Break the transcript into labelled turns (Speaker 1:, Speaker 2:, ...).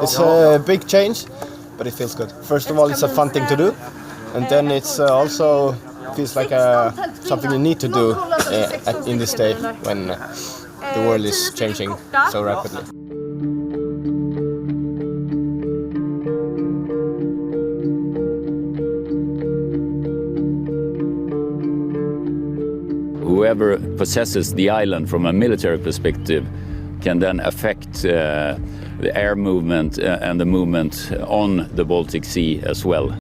Speaker 1: It's a big change, but it feels good. First of all, it's a fun thing to do, and then it's also feels like something you need to do in this day when the world is changing so rapidly.
Speaker 2: Whoever possesses the island from a military perspective can then affect the air movement and the movement on the Baltic Sea as well.